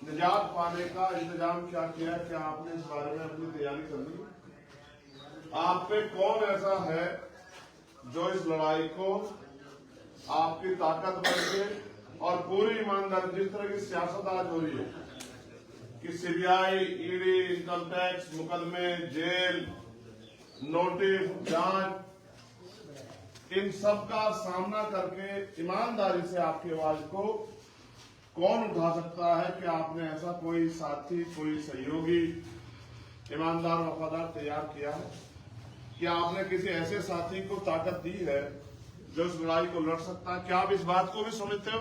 निजात पाने का इंतजाम क्या किया? क्या आपने इस बारे में अपनी तैयारी कर ली? आप पे कौन ऐसा है जो इस लड़ाई को आपकी ताकत बन के और पूरी ईमानदारी, जिस तरह की सियासत आज हो रही है कि सीबीआई, ईडी, इनकम टैक्स, मुकदमे, जेल, नोटिस, जांच, इन सब का सामना करके ईमानदारी से आपकी आवाज को कौन उठा सकता है? कि आपने ऐसा कोई साथी, कोई सहयोगी, ईमानदार, वफादार तैयार किया है? क्या आपने किसी ऐसे साथी को ताकत दी है जो इस लड़ाई को लड़ सकता है? क्या आप इस बात को भी समझते हो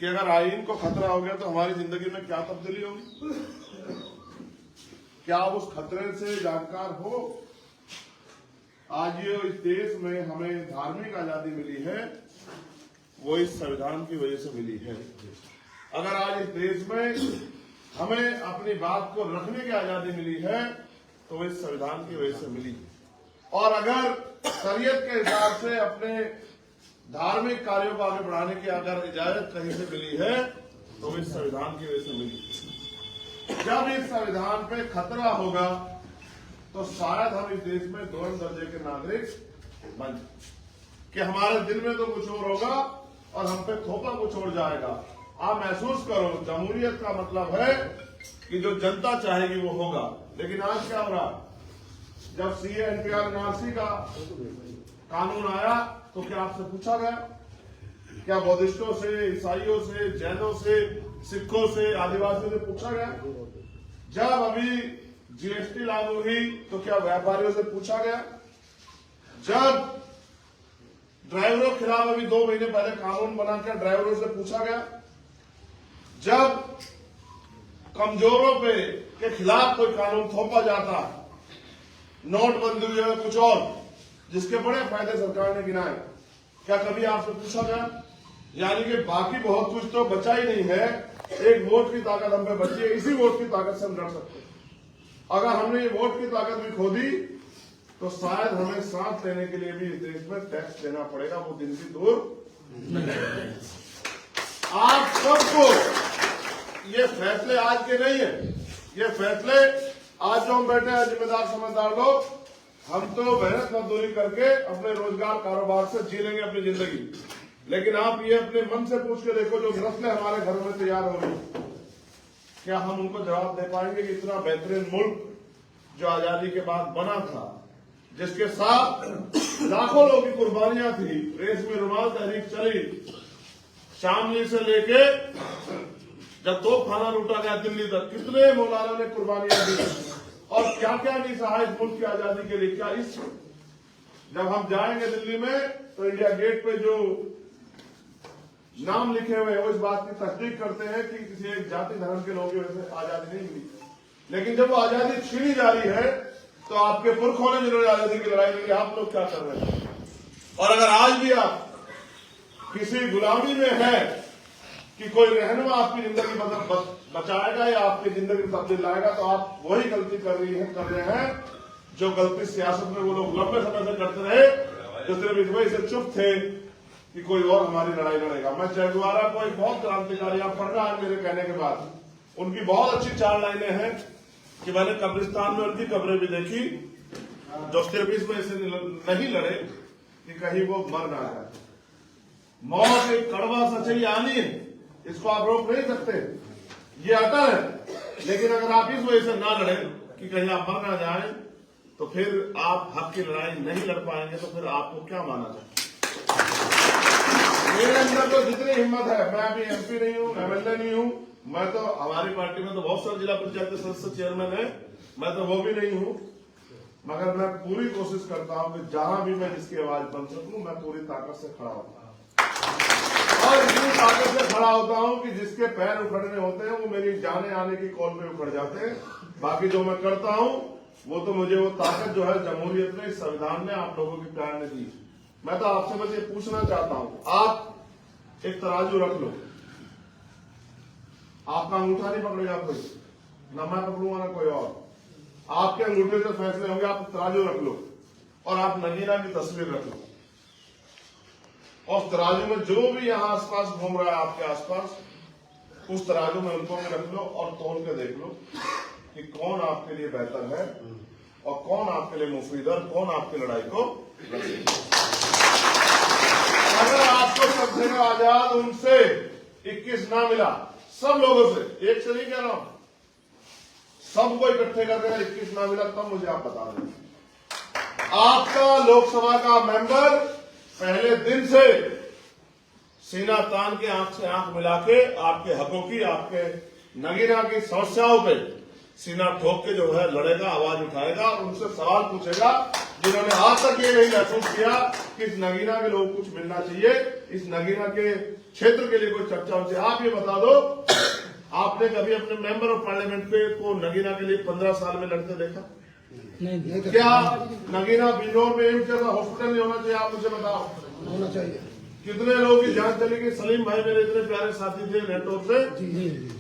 कि अगर आईन को खतरा हो गया तो हमारी जिंदगी में क्या तब्दीली होगी? क्या आप उस खतरे से जानकार हो? आज ये इस देश में हमें धार्मिक आजादी मिली है, वो इस संविधान की वजह से मिली है। अगर आज इस देश में हमें अपनी बात को रखने की आजादी मिली है तो वो इस संविधान की वजह से मिली। और अगर शरीयत के हिसाब से अपने धार्मिक कार्यों को आगे बढ़ाने की अगर इजाजत कहीं से मिली है तो वो इस संविधान की वजह से मिली। जब इस संविधान पे खतरा होगा तो शायद हम इस देश में दोहरे दर्जे के नागरिक बन जाए कि हमारे दिल में तो कुछ और होगा और हम पे थोपा कुछ और जाएगा। आप महसूस करो, जमहूरियत का मतलब है कि जो जनता चाहेगी वो होगा। लेकिन आज क्या हो रहा? जब सीए एनपीआर एनआरसी का कानून आया तो क्या आपसे पूछा गया? क्या बौद्धिस्टों से, ईसाइयों से, जैनों से, सिखों से, आदिवासियों से पूछा गया? जब अभी जीएसटी लागू हुई तो क्या व्यापारियों से पूछा गया? जब ड्राइवरों के खिलाफ अभी 2 महीने पहले कानून बना के ड्राइवरों से पूछा गया? जब कमजोरों पे के खिलाफ कोई कानून थोपा जाता, नोटबंदी हुई है, कुछ और जिसके बड़े फायदे सरकार ने गिनाए, क्या कभी आपसे पूछा गया? यानी कि बाकी बहुत कुछ तो बचा ही नहीं है, एक वोट की ताकत हम पे बची है। इसी वोट की ताकत से हम लड़ सकते हैं। अगर हमने ये वोट की ताकत भी खो दी तो शायद हमें सांस लेने के लिए भी इस देश में टैक्स देना पड़ेगा। वो दिन भी दूर नहीं। आप सबको ये फैसले आज के नहीं है, ये फैसले आज जो हम बैठे हैं जिम्मेदार समझदार लोग, हम तो मेहनत मजदूरी करके अपने रोजगार कारोबार से जी लेंगे अपनी जिंदगी। लेकिन आप ये अपने मन से पूछ के देखो, जो नस्लें हमारे घरों में तैयार हो रही, क्या हम उनको जवाब दे पाएंगे कि इतना बेहतरीन मुल्क जो आजादी के बाद बना था, जिसके साथ लाखों लोगों की कुर्बानियां थी, रेशमी रुमाल तहरीक चली, शामली से लेके जब तोपखाना लूटा गया दिल्ली तक, कितने मौलाना ने कुर्बानियां दी और क्या क्या नहीं सहा इस मुल्क की आजादी के लिए। क्या इस जब हम जाएंगे दिल्ली में तो इंडिया गेट पे जो नाम लिखे हुए हैं वो इस बात की तस्दीक करते हैं कि किसी एक जाति धर्म के लोगों की वजह से आजादी नहीं मिली। लेकिन जब वो आजादी छीनी जा रही है तो आपके पुरखों ने जिन्होंने आजादी की लड़ाई लड़ी, आप लोग क्या कर रहे हैं? और अगर आज भी आप किसी गुलामी में है कि कोई रहनुमा आपकी जिंदगी बचाएगा या आपकी जिंदगी में तब्दील लाएगा, तो आप वही गलती कर रहे हैं जो गलती सियासत में वो लोग लंबे समय से करते रहे, जो सिर्फ इस वजह से चुप थे कि कोई और हमारी लड़ाई लड़ेगा। मैं चे गुवेरा को एक बहुत क्रांतिकारी, आप पढ़ना है मेरे कहने के बाद, उनकी बहुत अच्छी 4 लाइनें हैं कि मैंने कब्रिस्तान में उनकी कब्रें भी देखी जो सिर्फ इस वजह से नहीं लड़े कि कहीं वो मर ना जाए। मौत एक कड़वा सच्चाई आनी है, इसको आप रोक नहीं सकते, ये अटल है। लेकिन अगर आप इस वजह से ना लड़े कि कहीं आप मर ना जाए तो फिर आप हक की लड़ाई नहीं लड़ पाएंगे, तो फिर आपको क्या माना जाए? मेरे अंदर तो जितनी हिम्मत है, मैं अभी एमपी नहीं हूँ, एमएलए नहीं हूँ, मैं तो हमारी पार्टी में तो बहुत सारे जिला पंचायत सदस्य चेयरमैन है, मैं तो वो भी नहीं हूँ, मगर मैं पूरी कोशिश करता हूँ कि जहां भी मैं जिसकी आवाज बन सकूं मैं पूरी ताकत से खड़ा होता हूँ। और इतनी ताकत से खड़ा होता हूं कि जिसके पैर उखड़ने होते हैं वो मेरी जाने आने की कॉल पे उखड़ जाते हैं। बाकी जो मैं करता हूं वो तो मुझे वो ताकत जो है जमहूरियत में, इस संविधान ने आप लोगों की प्यार ने दी। मैं तो आपसे बस ये पूछना चाहता हूं, आप एक तराजू रख लो, आपका अंगूठा नहीं पकड़ेगा कोई, ना मैं पकड़ूंगा ना कोई और, आपके अंगूठे से फैसले होंगे। आप तराजू रख लो और आप नगीना की तस्वीर रख लो, और तराजू में जो भी यहां आसपास घूम रहा है आपके आसपास, उस तराजू में उनको रख लो और तोल के देख लो कि कौन आपके लिए बेहतर है और कौन आपके लिए मुफीद है, कौन आपकी लड़ाई को अगर आपको शमशेर आजाद उनसे 21 ना मिला, सब लोगों से, एक से नहीं कह रहा हूं, सबको इकट्ठे करके 21 ना मिला, तब मुझे आप बता दें। आपका लोकसभा का मेंबर पहले दिन से सीना तान के आंख से आंख मिला के आपके हकों की, आपके नगीना की समस्याओं पे सीना ठोक के जो है लड़ेगा, आवाज उठाएगा और उनसे सवाल पूछेगा जिन्होंने आज तक ये नहीं महसूस किया कि इस नगीना के लोग कुछ मिलना चाहिए, इस नगीना के क्षेत्र के लिए कोई चर्चा होनी चाहिए। आप ये बता दो, आपने कभी अपने मेंबर ऑफ पार्लियामेंट पे को नगीना के लिए 15 साल में लड़ते देखा? नहीं। क्या नगीना बिजनौर में एम्स जैसा हॉस्पिटल नहीं होना चाहिए? आप मुझे बताओ। होना चाहिए। कितने लोगों की जान चली गई? सलीम भाई मेरे इतने प्यारे साथी थे नेटवर्क से,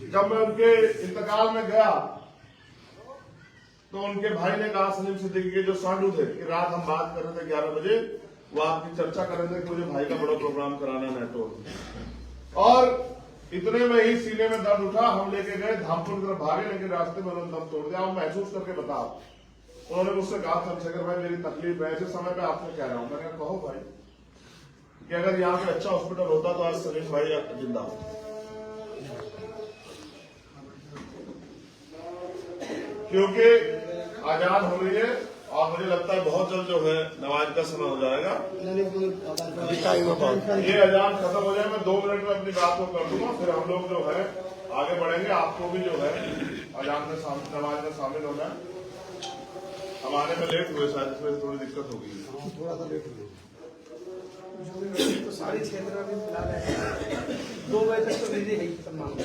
जब मैं उनके इंतकाल में गया तो उनके भाई ने कहा सलीम सिद्दीकी के जो सांडू थे कि रात हम बात कर रहे थे 11 बजे, वो आपकी चर्चा कर रहे थे कि मुझे भाई का बड़ा प्रोग्राम कराना है नेटवर्क, और इतने में ही सीने में दर्द उठा, हम लेके गए धामपुर की तरफ भागे, लेकिन रास्ते में उन्होंने दम तोड़ दिया। महसूस करके बताओ। उन्होंने मुझसे कहा चंद्रशेखर भाई मेरी तकलीफ है, ऐसे समय पे आपने कह रहा हूं। मैंने कहा कहो भाई कि अगर यहाँ पे अच्छा हॉस्पिटल होता तो आज सलीम भाई जिंदा हो। क्योंकि आजाद हो रही है और मुझे लगता है बहुत जल्द जो है नमाज का समय हो जाएगा। ये अजान खत्म हो जाए, मैं 2 मिनट में अपनी बात को कर दूंगा, फिर हम लोग जो है आगे बढ़ेंगे। आपको भी जो है अजान में नमाज में शामिल होना है। हम आने में लेट हुए शायद, इसमें थोड़ी दिक्कत होगी, थोड़ा सा लेट हुआ तो सारी क्षेत्र में फिलहाल 2 बजे तक तो बिजी है सब मामले।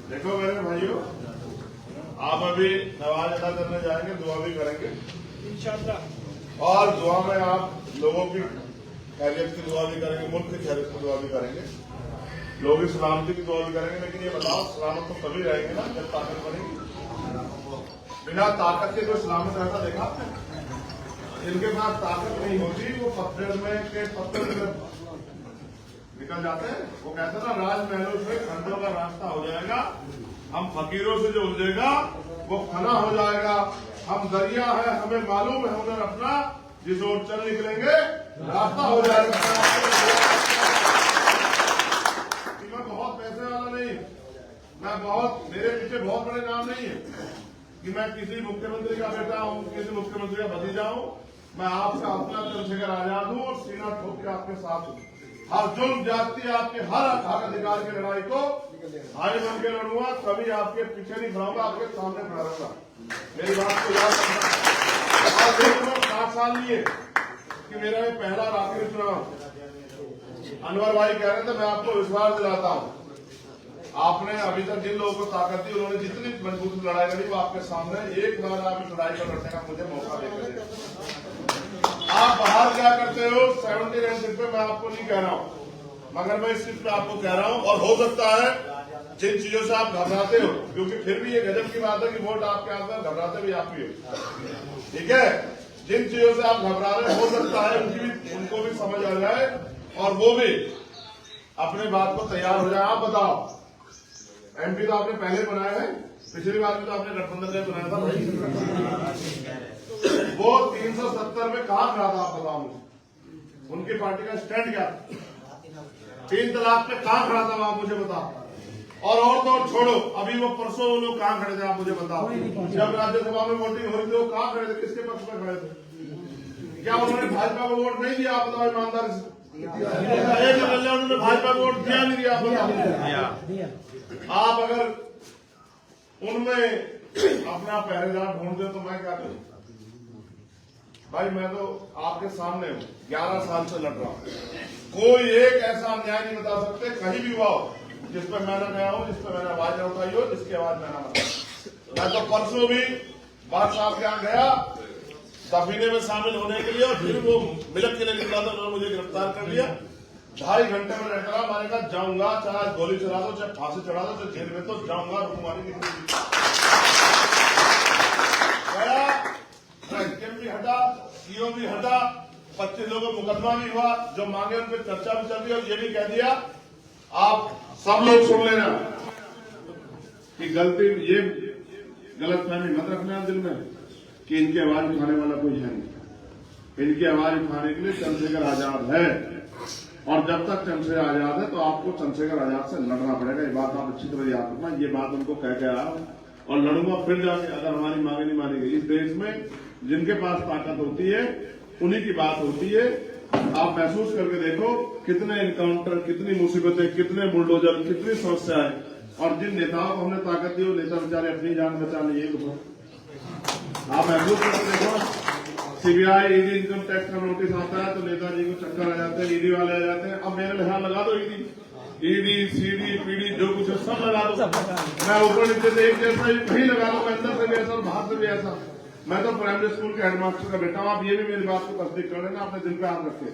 देखो मेरे भाइयों, आप अभी नमाज अदा करने जाएंगे, दुआ भी करेंगे इंशाअल्लाह, और दुआ में आप लोगों की खैरियत की दुआ भी करेंगे, मुल्क की खैरियत की दुआ भी करेंगे, लोगों की सलामती की दुआ भी करेंगे। लेकिन ये बताओ, सलामत तो तभी रहेंगे ना जब ताकत बनेगी। बिना ताकत के कोई सलामत रहता देखा आपने? जिनके पास ताकत नहीं होती वो पत्थर में के पत्थर निकल जाते हैं। वो कहते हैं ना, राजमहलों से खंडों का रास्ता हो जाएगा, हम फकीरों से जो उलझेगा वो फना हो जाएगा। हम दरिया है, हमें मालूम है हुनर अपना, जिस ओर चल निकलेंगे रास्ता हो जाएगा। मैं बहुत पैसे वाला नहीं, मैं बहुत, मेरे पीछे बहुत बड़े नाम नहीं है कि मैं किसी मुख्यमंत्री का बेटा हूं, किसी मुख्यमंत्री का भतीजा हूं। मैं आपका अपना चंद्रशेखर आजाद हूं और सीना ठोक के आपके साथ हूं। हर जुल्म जाती आपके हर हक अधिकार की लड़ाई को भाई बन के लड़ूंगा, कभी आपके पीछे नहीं खड़ाऊंगा, आपके सामने खड़ा रहूंगा। मेरी बात को याद रखना। 7 साल लिए कि मेरा ये पहला और आखिरी चुनाव। अनवर भाई कह रहे थे, मैं आपको विश्वास दिलाता हूं, आपने अभी तक जिन लोगों को ताकत दी, उन्होंने जितनी मजबूत लड़ाई लड़ी वो आपके सामने एक बार आप इस लड़ाई को लड़ने का मुझे मौका देकर। आप बाहर क्या करते हो 79 सीट पे, मैं आपको नहीं कह रहा हूं, मगर मैं इस सीट पे आपको कह रहा हूं। और हो सकता है जिन चीजों से आप घबराते हो, क्योंकि फिर भी ये गजब की बात है कि वोट आपके हाथ में, घबराते भी आप ही हो, ठीक है। जिन चीजों से आप घबरा रहे, हो सकता है उनको भी समझ आ जाए और वो भी अपने बात को तैयार हो जाए। आप बताओ, एमपी तो आपने पहले बनाया है, पिछली बार भी तो आपने गठबंधन का बनाया था भाई। वो 370 में कहां खड़ा था आप बताओ मुझे, उनकी पार्टी का स्टैंड क्या था? 3 तलाक पे कहां खड़ा था आप मुझे बताओ। और तो और छोड़ो, अभी वो परसों वो लोग कहां खड़े थे आप मुझे बताओ। जब राज्यसभा में वोटिंग हो रही थी वो कहां खड़े थे, किसके पक्ष में खड़े थे? क्या उन्होंने भाजपा को वोट नहीं दिया? आप बताओ ईमानदारी से। उन्होंने भाजपा को वोट दिया नहीं दिया? आप बताओ। आप अगर उनमें अपना पहरेदार ढूंढ दे तो मैं क्या करूं? भाई मैं तो आपके सामने हूं, 11 साल से लड़ रहा हूं। कोई एक ऐसा अन्याय नहीं बता सकते कहीं भी हुआ हो जिस पर मैं न गया हूं, जिस पर मैंने आवाज न उठाई हो, जिसकी आवाज मैं न उठाई। मैं तो परसों भी बात साहब के यहाँ गया सफीने में शामिल होने के लिए, और फिर वो मिलक के लिए निकला था, उन्होंने मुझे गिरफ्तार कर लिया। 2.5 घंटे में रहता मैंने कहा जाऊंगा, चाहे गोली चला दो, चाहे फांसी चढ़ा दो, चाहे जेल में तो जाऊंगा, रुकूंगा नहीं। भी हटा, सीओ भी हटा, 25 लोगों का मुकदमा भी हुआ, जो मांगे उन पर चर्चा भी चल रही है। और ये भी कह दिया आप सब लोग सुन लेना कि गलती, ये गलतफहमी मत रखना दिल में कि इनकी आवाज उठाने वाला कोई है नहीं। इनकी आवाज उठाने के लिए चंद्रशेखर आजाद है, और जब तक चंद्रशेखर आजाद है तो आपको चंद्रशेखर आजाद से लड़ना पड़ेगा। ये बात आप अच्छी तरह याद रखना। ये बात उनको कह के आया और लड़ूंगा फिर जाके, अगर हमारी मांगे नहीं मानी गई। इस देश में जिनके पास ताकत होती है उन्हीं की बात होती है। आप महसूस करके देखो कितने एनकाउंटर, कितनी मुसीबतें, कितने बुलडोजर, कितनी समस्याएं, और जिन नेताओं को हमने ताकत दी वो नेता बेचारे अपनी जान बचा लिए। आप महसूस करके देखो, सीबीआई, ईडी, इनकम टैक्स का नोटिस आता है तो नेताजी को चक्कर आ जाते हैं, ईडी वाले आ जाते हैं। अब मेरे लिहाज लगा दो ईडी, सीडी, पीडी जो कुछ है सब लगा दो। मैं ऊपर नीचे से एक जैसा कहीं लगा दो, अंदर से भी ऐसा और बाहर से भी ऐसा। मैं तो प्राइमरी स्कूल के हेडमास्टर का बेटा हूं। आप ये भी मेरी बात को तस्दीक कर लेना, अपने दिल पे हाथ रखे।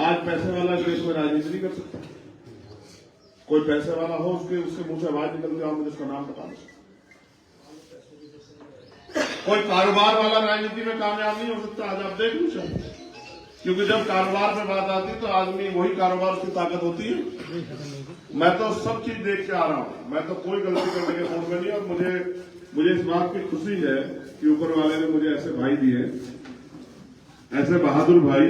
आज पैसे वाला देश में राजनीति नहीं कर सकता। कोई पैसे वाला हो, उसके मुंह से आवाज निकलती है, आप मुझे उसका नाम बता दो। कोई कारोबार वाला राजनीति में कामयाब नहीं हो सकता। आज आप देख लो, क्योंकि जब कारोबार में बात आती तो आदमी वही कारोबार की ताकत होती है। मैं तो सब चीज देख के आ रहा हूं, मैं तो कोई गलती करने के मूड में नहीं। और मुझे इस बात की खुशी है कि ऊपर वाले ने मुझे ऐसे भाई दिए, ऐसे बहादुर भाई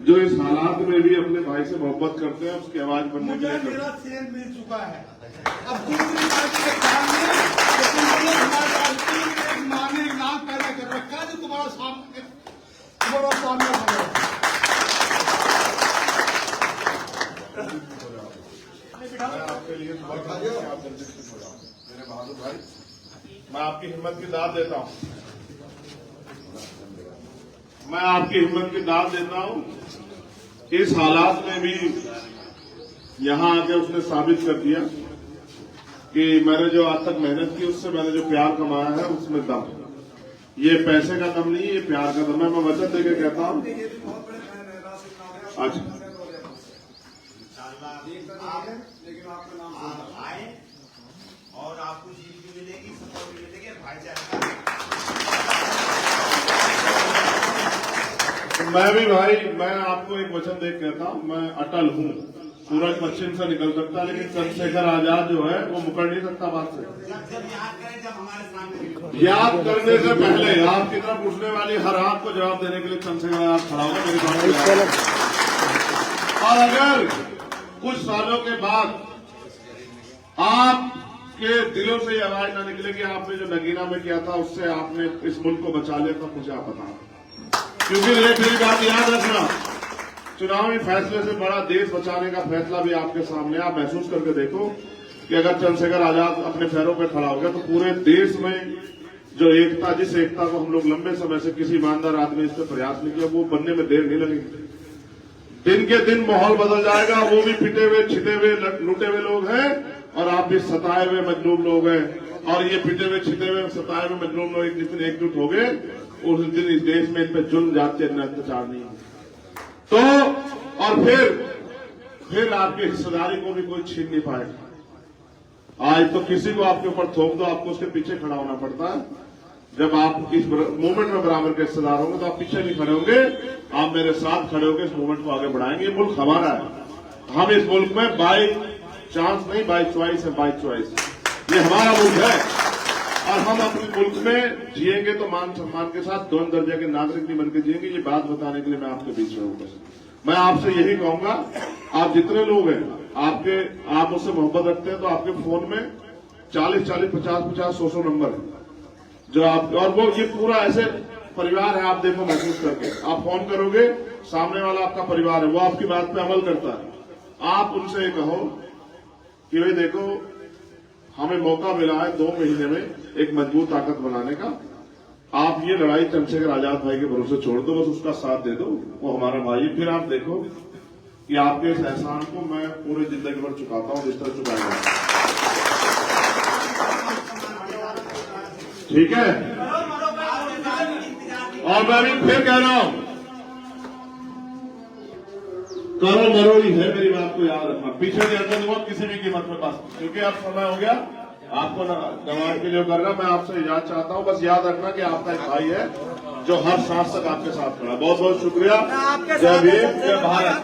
जो इस हालात में भी अपने भाई से मोहब्बत करते हैं, उसकी आवाज बनने के लिए। मेरा शेयर मिल चुका है। अब दूसरी पार्टी के सामने एक माँ ने इनाम पैदा कर रखा है जो तुम्हारा सामने मैं आपके लिए बहुत आप जल्दी हो जाओ मेरे बहादुर भाई। मैं आपकी हिम्मत की दाद देता हूं, मैं आपकी हिम्मत की दाद देता हूं। इस हालात में भी यहां आके उसने साबित कर दिया कि मैंने जो आज तक मेहनत की उससे मैंने जो प्यार कमाया है उसमें दम। ये पैसे का दम नहीं, ये प्यार का दम है। मैं वचन देकर कहता हूं। अच्छा, लेकिन आपका नाम आए और आपको जीत भी मिलेगी, सपोर्ट भी मिलेगी, भाईचारा। मैं भी भाई, मैं आपको एक वचन देख कहता हूं, मैं अटल हूं। सूरज पश्चिम से निकल सकता है, लेकिन चंद्रशेखर आजाद जो है वो मुकर नहीं सकता बात से। जब याद करें, जब हमारे सामने याद करने से पहले आपकी तरफ पूछने वाली हर हाथ को जवाब देने के लिए चंद्रशेखर आजाद खड़ा होगा मेरी बात। और अगर कुछ सालों के बाद आपके दिलों से ये आवाज ना निकले कि आपने जो नगीना में किया था उससे आपने इस मुल्क को बचा लिया, तो मुझे आप बताना। क्योंकि मेरी बात याद रखना, चुनावी फैसले से बड़ा देश बचाने का फैसला भी आपके सामने। आप महसूस करके देखो कि अगर चंद्रशेखर आजाद अपने पैरों पर खड़ा हो गया तो पूरे देश में जो एकता, जिस एकता को हम लोग लंबे समय से किसी ईमानदार आदमी इस पर प्रयास नहीं किया, वो बनने में देर नहीं लगेगी। दिन के दिन माहौल बदल जाएगा। वो भी पिटे हुए, छिटे हुए, लूटे हुए लोग हैं और आप भी सताए हुए मजलूम लोग हैं। और ये पिटे हुए, छिटे हुए, सताए हुए मजलूम लोग जिस दिन एकजुट हो गए उस दिन इस देश में इन पर जुल्म, जाति, अत्याचार नहीं है। तो और फिर आपकी हिस्सेदारी को भी कोई छीन नहीं पाएगा। आज तो किसी को आपके ऊपर थोप दो, आपको उसके पीछे खड़ा होना पड़ता है। जब आप इस मूवमेंट में बराबर के हिस्सेदार होंगे तो आप पीछे नहीं खड़े होंगे, आप मेरे साथ खड़े होकर इस मूवमेंट को आगे बढ़ाएंगे। ये मुल्क हमारा है। हम इस मुल्क में बाय चांस नहीं, बाय चॉइस है, बाय चॉइस। ये हमारा मुल्क है और हम अपने मुल्क में जिएंगे तो मान सम्मान के साथ, दोनों दर्जे के नागरिक नहीं बनकर जिएंगे। ये बात बताने के लिए मैं आपके बीच में हूँ। मैं आपसे यही कहूंगा, आप जितने लोग हैं, आप मुझसे मोहब्बत रखते हैं तो आपके फोन में 40-40, 50-50, 100 नंबर है जो आप, और वो ये पूरा ऐसे परिवार है। आप देखो, महसूस करके आप फोन करोगे, सामने वाला आपका परिवार है, वो आपकी बात पे अमल करता है। आप उनसे कहो कि भाई देखो, हमें मौका मिला है 2 महीने में एक मजबूत ताकत बनाने का। आप ये लड़ाई चंद्रशेखर आजाद भाई के भरोसे छोड़ दो, बस उसका साथ दे दो, वो हमारा भाई है। फिर आप देखो कि आपके इस एहसान को मैं पूरे जिंदगी भर चुकाता हूं, जिस तरह चुकाएगा। ठीक है। और मैं भी फिर कह रहा हूं, करो मरो ही है, मेरी बात को याद रखना। पीछे नहीं हटने दूंगा किसी भी कीमत में, बस क्योंकि अब समय हो गया आपको दवाई के लिए करना। मैं आपसे इजाजत चाहता हूं, बस याद रखना कि आपका एक भाई है जो हर सांस तक आपके साथ खड़ा है। बहुत बहुत शुक्रिया। जय भीम, जय भारत।